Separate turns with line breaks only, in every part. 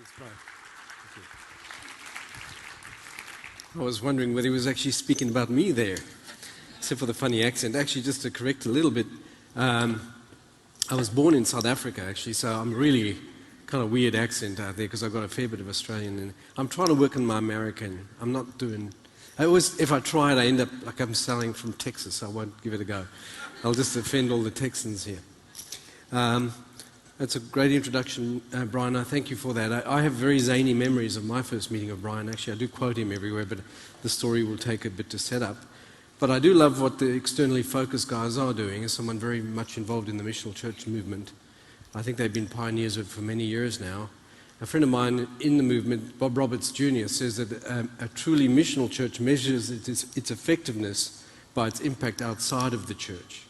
Thanks, Brian. Thank you. I was wondering whether he was actually speaking about me there, except for the funny accent. Actually, just to correct a little bit, I was born in South Africa, actually, so I'm really kind of weird accent out there because I've got a fair bit of Australian. And I'm trying to work on my American. I'm not doing... if I try it, I end up like I'm selling from Texas, so I won't give it a go. I'll just offend all the Texans here. That's a great introduction, Brian. I thank you for that. I have very zany memories of my first meeting of Brian. Actually, I do quote him everywhere, but the story will take a bit to set up. But I do love what the externally focused guys are doing as someone very much involved in the missional church movement. I think they've been pioneers of it for many years now. A friend of mine in the movement, Bob Roberts Jr., says that a truly missional church measures its effectiveness by its impact outside of the church.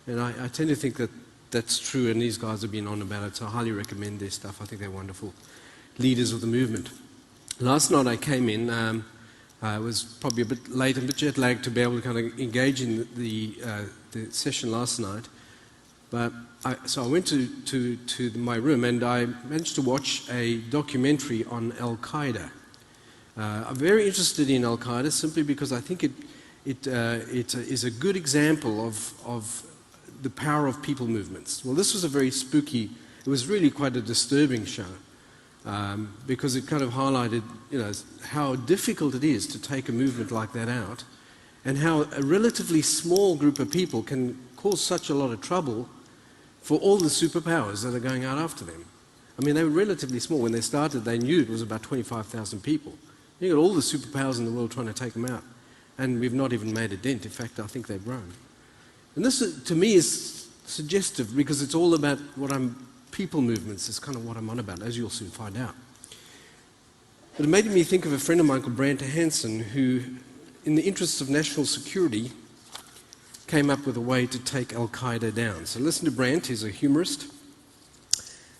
And I tend to think that that's true, and these guys have been on about it, so I highly recommend their stuff. I think they're wonderful leaders of the movement. Last night I came in, I was probably a bit late, a bit jet lagged to be able to kind of engage in the session last night. So I went to my room and I managed to watch a documentary on Al-Qaeda. I'm very interested in Al-Qaeda simply because I think it is a good example of the power of people movements. Well, this was a very spooky, it was really quite a disturbing show because it kind of highlighted, how difficult it is to take a movement like that out and how a relatively small group of people can cause such a lot of trouble for all the superpowers that are going out after them. I mean, they were relatively small. When they started, they knew it was about 25,000 people. You got all the superpowers in the world trying to take them out. And we've not even made a dent. In fact, I think they've grown. And this, to me, is suggestive because it's all about people movements is kind of what I'm on about, as you'll soon find out. But it made me think of a friend of mine called Brant Hansen, who, in the interests of national security, came up with a way to take Al-Qaeda down. So listen to Brant, he's a humorist,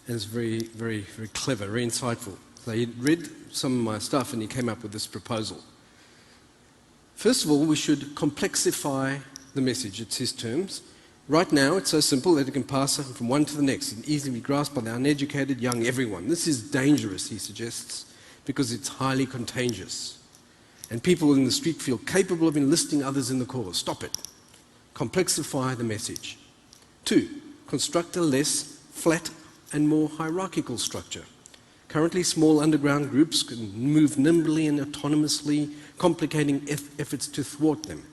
and is very, very, very clever, very insightful. So he read some of my stuff and he came up with this proposal. First of all, we should complexify the message, it's his terms. Right now, it's so simple that it can pass from one to the next and easily be grasped by the uneducated, young, everyone. This is dangerous, he suggests, because it's highly contagious. And people in the street feel capable of enlisting others in the cause. Stop it. Complexify the message. 2, construct a less flat and more hierarchical structure. Currently, small underground groups can move nimbly and autonomously, complicating efforts to thwart them.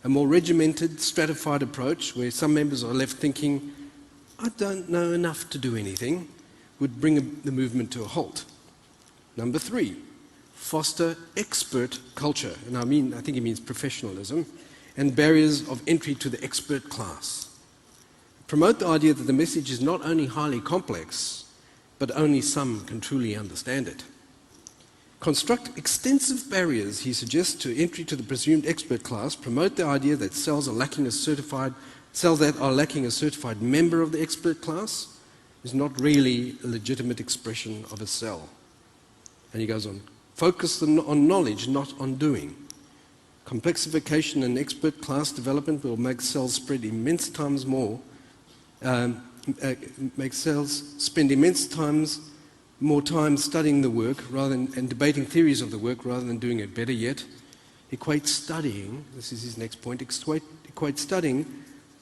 A more regimented, stratified approach, where some members are left thinking, I don't know enough to do anything, would bring the movement to a halt. Number 3, foster expert culture. And I think he means professionalism, and barriers of entry to the expert class. Promote the idea that the message is not only highly complex, but only some can truly understand it. Construct extensive barriers, he suggests, to entry to the presumed expert class. Promote the idea that cells that are lacking a certified member of the expert class is not really a legitimate expression of a cell. And he goes on, focus on knowledge, not on doing. Complexification and expert class development will make cells spread immense times more, make cells spend immense times more time studying the work and debating theories of the work rather than doing it. Better yet, equate studying, this is his next point, equate studying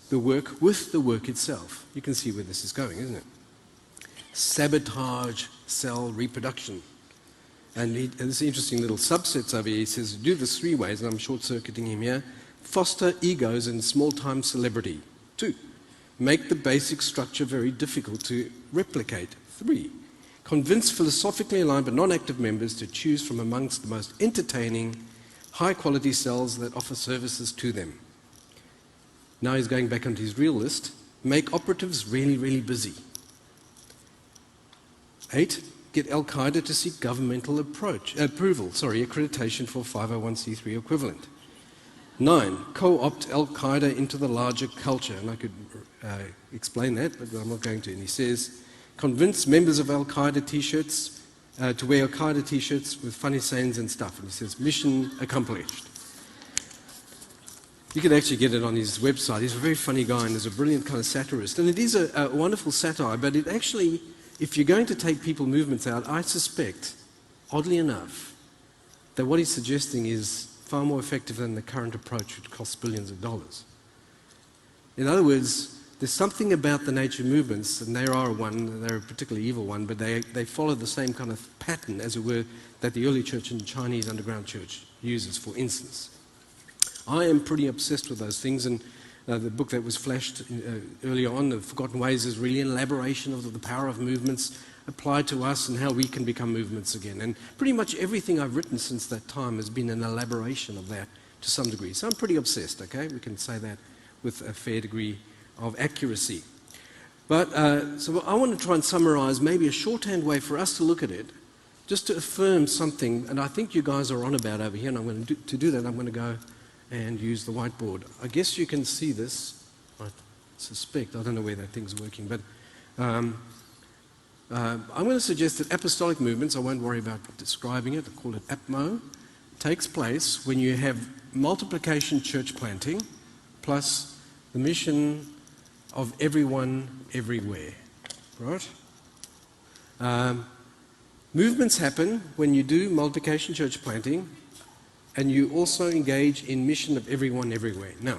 the work with the work itself. You can see where this is going, isn't it? Sabotage cell reproduction. And there's interesting little subsets over here. He says, do this 3 ways, and I'm short-circuiting him here. Foster egos and small-time celebrity. 2, make the basic structure very difficult to replicate. 3, convince philosophically aligned but non-active members to choose from amongst the most entertaining, high-quality cells that offer services to them. Now he's going back onto his real list. Make operatives really, really busy. 8, get Al-Qaeda to seek governmental accreditation for 501c3 equivalent. 9, co-opt Al-Qaeda into the larger culture. And I could explain that, but I'm not going to. And he says, convince members of Al-Qaeda t-shirts to wear Al-Qaeda t-shirts with funny sayings and stuff. And he says, mission accomplished. You can actually get it on his website. He's a very funny guy and he's a brilliant kind of satirist. And it is a wonderful satire, but it actually if you're going to take people movements out, I suspect, oddly enough, that what he's suggesting is far more effective than the current approach, which costs billions of dollars. In other words, there's something about the nature movements, and they're a particularly evil one, but they follow the same kind of pattern, as it were, that the early church and Chinese underground church uses, for instance. I am pretty obsessed with those things, and the book that was flashed earlier on, The Forgotten Ways, is really an elaboration of the power of movements applied to us and how we can become movements again. And pretty much everything I've written since that time has been an elaboration of that to some degree. So I'm pretty obsessed, okay? We can say that with a fair degree of accuracy. But so I want to try and summarize maybe a shorthand way for us to look at it, just to affirm something, and I think you guys are on about over here, and I'm going to do that. I'm going to go and use the whiteboard. I guess you can see this, I suspect. I don't know where that thing's working, but I'm going to suggest that apostolic movements, I won't worry about describing it, I call it APMO, takes place when you have multiplication church planting plus the mission of everyone everywhere, right? Movements happen when you do multiplication church planting and you also engage in mission of everyone everywhere. Now,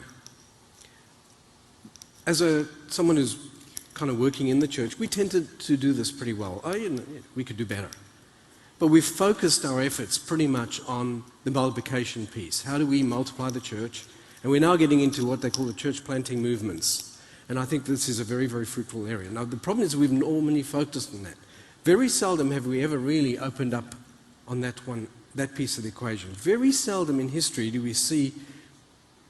as someone who's kind of working in the church, we tend to do this pretty well. We could do better. But we've focused our efforts pretty much on the multiplication piece. How do we multiply the church? And we're now getting into what they call the church planting movements. And I think this is a very, very fruitful area. Now, the problem is we've normally focused on that. Very seldom have we ever really opened up on that piece of the equation. Very seldom in history do we see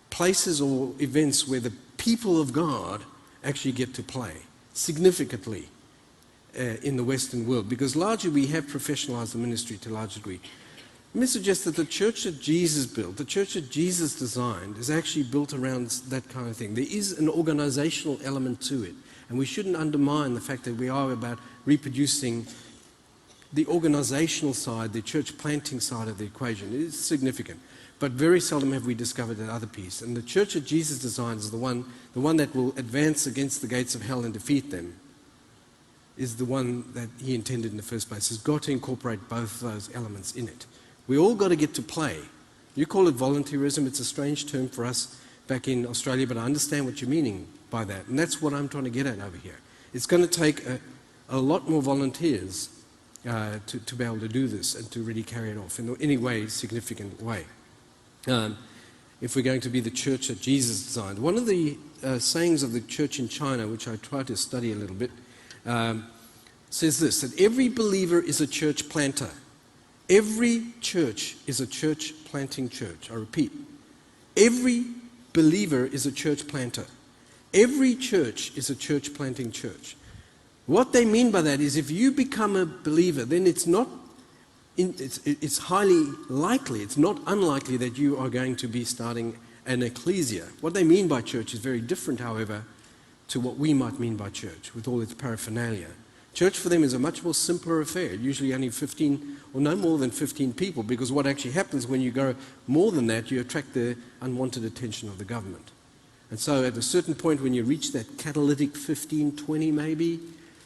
places or events where the people of God actually get to play significantly in the Western world, because largely we have professionalized the ministry to a large degree. Let me suggest that the church that Jesus built, the church that Jesus designed, is actually built around that kind of thing. There is an organizational element to it, and we shouldn't undermine the fact that we are about reproducing the organizational side, the church planting side of the equation. It is significant, but very seldom have we discovered that other piece. And the church that Jesus designed is the one that will advance against the gates of hell and defeat them, is the one that he intended in the first place. Has got to incorporate both those elements in it. We all got to get to play. You call it volunteerism. It's a strange term for us back in Australia, but I understand what you're meaning by that. And that's what I'm trying to get at over here. It's going to take a lot more volunteers to be able to do this and to really carry it off in any way, significant way. If we're going to be the church that Jesus designed. One of the sayings of the church in China, which I try to study a little bit, says this, that every believer is a church planter. Every church is a church planting church. I repeat, every believer is a church planter. Every church is a church planting church. What they mean by that is if you become a believer, then it's highly likely, it's not unlikely that you are going to be starting an ecclesia. What they mean by church is very different, however, to what we might mean by church, with all its paraphernalia. Church for them is a much more simpler affair, usually only 15 or no more than 15 people, because what actually happens when you go more than that, you attract the unwanted attention of the government. And so at a certain point when you reach that catalytic 15, 20 maybe,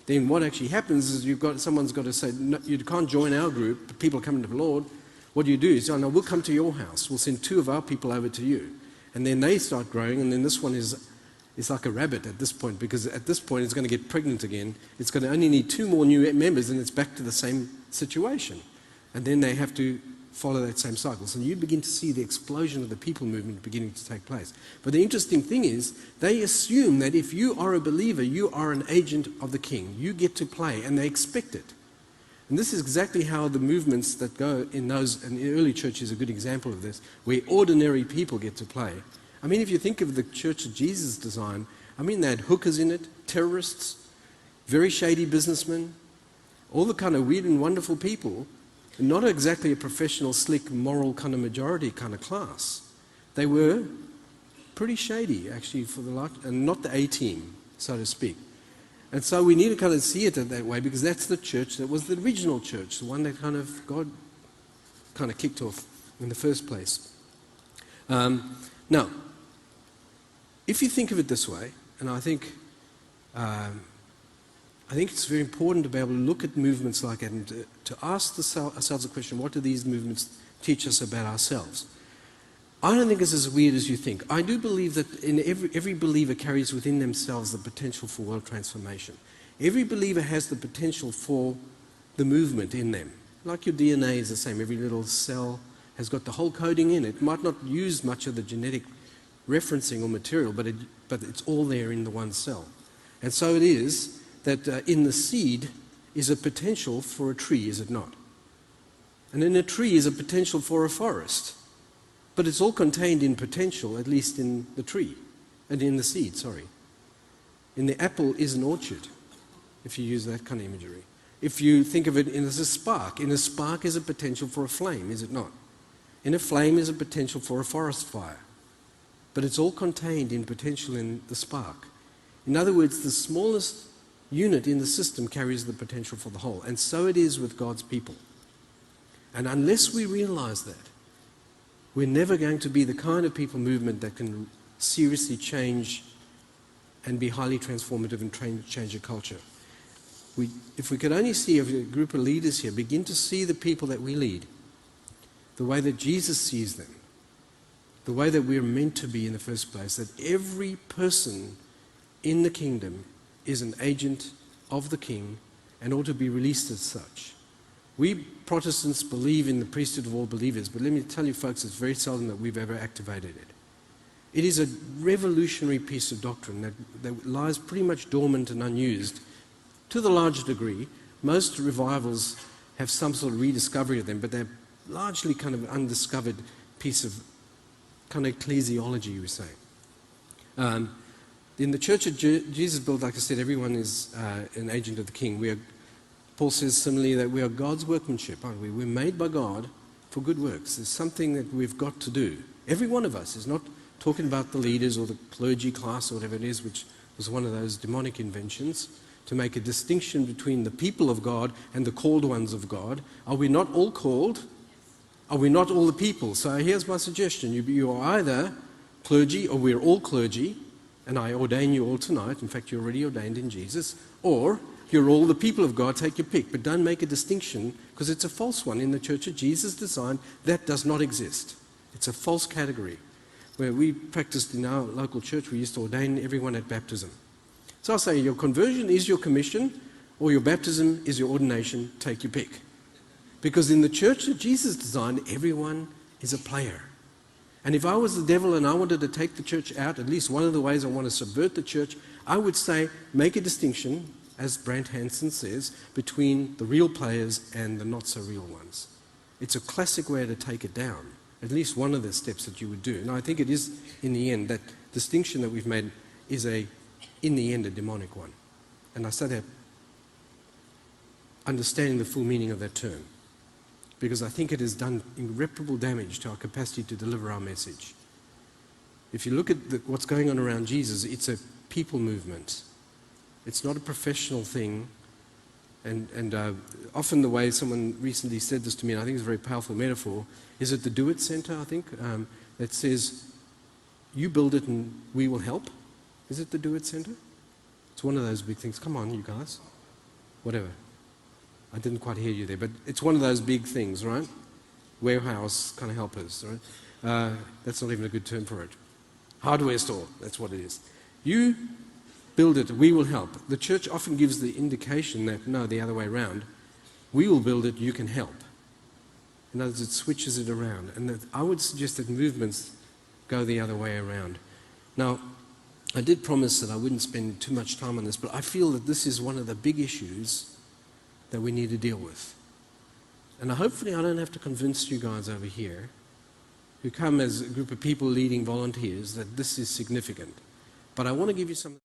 then what actually happens is someone's got to say, no, you can't join our group, but people coming to the Lord. What do you do is, oh, no, we'll come to your house. We'll send 2 of our people over to you. And then they start growing, and then this one is like a rabbit at this point, because at this point it's going to get pregnant again. It's going to only need 2 more new members, and it's back to the same situation. And then they have to follow that same cycle. So you begin to see the explosion of the people movement beginning to take place. But the interesting thing is, they assume that if you are a believer, you are an agent of the king. You get to play, and they expect it. And this is exactly how the movements that go in those, and the early church is a good example of this, where ordinary people get to play. I mean, if you think of the church that Jesus designed, I mean, they had hookers in it, terrorists, very shady businessmen, all the kind of weird and wonderful people. Not exactly a professional, slick, moral kind of majority kind of class. They were pretty shady, actually, for the lot, and not the A-team, so to speak. And so we need to kind of see it that way, because that's the church that was the original church, the one that kind of God kind of kicked off in the first place. Now, if you think of it this way, and I think I think it's very important to be able to look at movements like that and to ask ourselves the question, what do these movements teach us about ourselves? I don't think it's as weird as you think. I do believe that in every believer carries within themselves the potential for world transformation. Every believer has the potential for the movement in them. Like your DNA is the same. Every little cell has got the whole coding in it. It might not use much of the genetic referencing or material, but it's all there in the one cell. And so it is that in the seed is a potential for a tree, is it not? And in a tree is a potential for a forest. But it's all contained in potential, at least in the tree, and in the seed, sorry. In the apple is an orchard, if you use that kind of imagery. If you think of it as a spark is a potential for a flame, is it not? In a flame is a potential for a forest fire. But it's all contained in potential in the spark. In other words, the smallest unit in the system carries the potential for the whole. And so it is with God's people. And unless we realize that, we're never going to be the kind of people movement that can seriously change and be highly transformative and change a culture. If we could only see a group of leaders here begin to see the people that we lead, the way that Jesus sees them, the way that we're meant to be in the first place, that every person in the kingdom is an agent of the King and ought to be released as such. We Protestants believe in the priesthood of all believers, but let me tell you folks, it's very seldom that we've ever activated it. It is a revolutionary piece of doctrine that lies pretty much dormant and unused to the large degree. Most revivals have some sort of rediscovery of them, but they're largely kind of undiscovered piece of kind of ecclesiology, you were saying. In the church of Jesus built, like I said, everyone is an agent of the King. Paul says similarly that we are God's workmanship, aren't we? We're made by God for good works. There's something that we've got to do. Every one of us is not talking about the leaders or the clergy class or whatever it is, which was one of those demonic inventions, to make a distinction between the people of God and the called ones of God. Are we not all called? Are we not all the people? So here's my suggestion. You are either clergy, or we're all clergy, and I ordain you all tonight. In fact, you're already ordained in Jesus. Or you're all the people of God, take your pick. But don't make a distinction, because it's a false one. In the church of Jesus design, that does not exist. It's a false category. Where we practiced in our local church, we used to ordain everyone at baptism. So I'll say your conversion is your commission, or your baptism is your ordination, take your pick. Because in the church of Jesus design, everyone is a player. And if I was the devil and I wanted to take the church out, at least one of the ways I want to subvert the church, I would say, make a distinction, as Brant Hansen says, between the real players and the not-so-real ones. It's a classic way to take it down, at least one of the steps that you would do. And I think it is, in the end, that distinction that we've made is, in the end, a demonic one. And I say that understanding the full meaning of that term, because I think it has done irreparable damage to our capacity to deliver our message. If you look at what's going on around Jesus, it's a people movement. It's not a professional thing. And often the way someone recently said this to me, and I think it's a very powerful metaphor, is at the Do It Center, I think, that says, you build it and we will help. Is it the Do It Center? It's one of those big things. Come on, you guys. Whatever. I didn't quite hear you there, but it's one of those big things, right? Warehouse kind of helpers, right? That's not even a good term for it. Hardware store, that's what it is. You build it, we will help. The church often gives the indication that, no, the other way around. We will build it, you can help. In other words, it switches it around. And I would suggest that movements go the other way around. Now, I did promise that I wouldn't spend too much time on this, but I feel that this is one of the big issues that we need to deal with. And hopefully I don't have to convince you guys over here, who come as a group of people leading volunteers, that this is significant. But I want to give you some